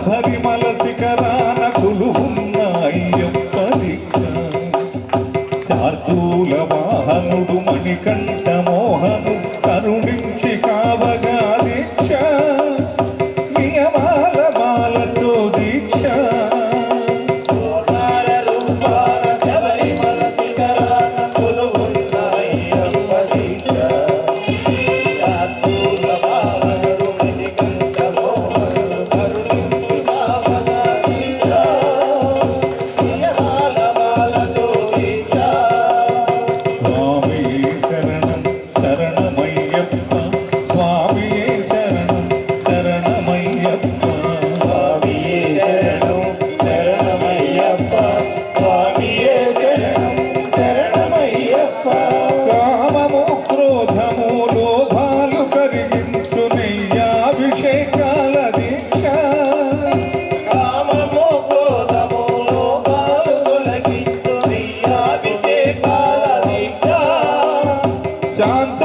శబరిమల శిఖరాన కొలువున్న అయ్యప్ప దీక్ష శార్దూల వాహనుడు మణికంఠ మోహను కరుణించి కావగా దీక్ష నియమాల మాలతో దీక్ష శాంత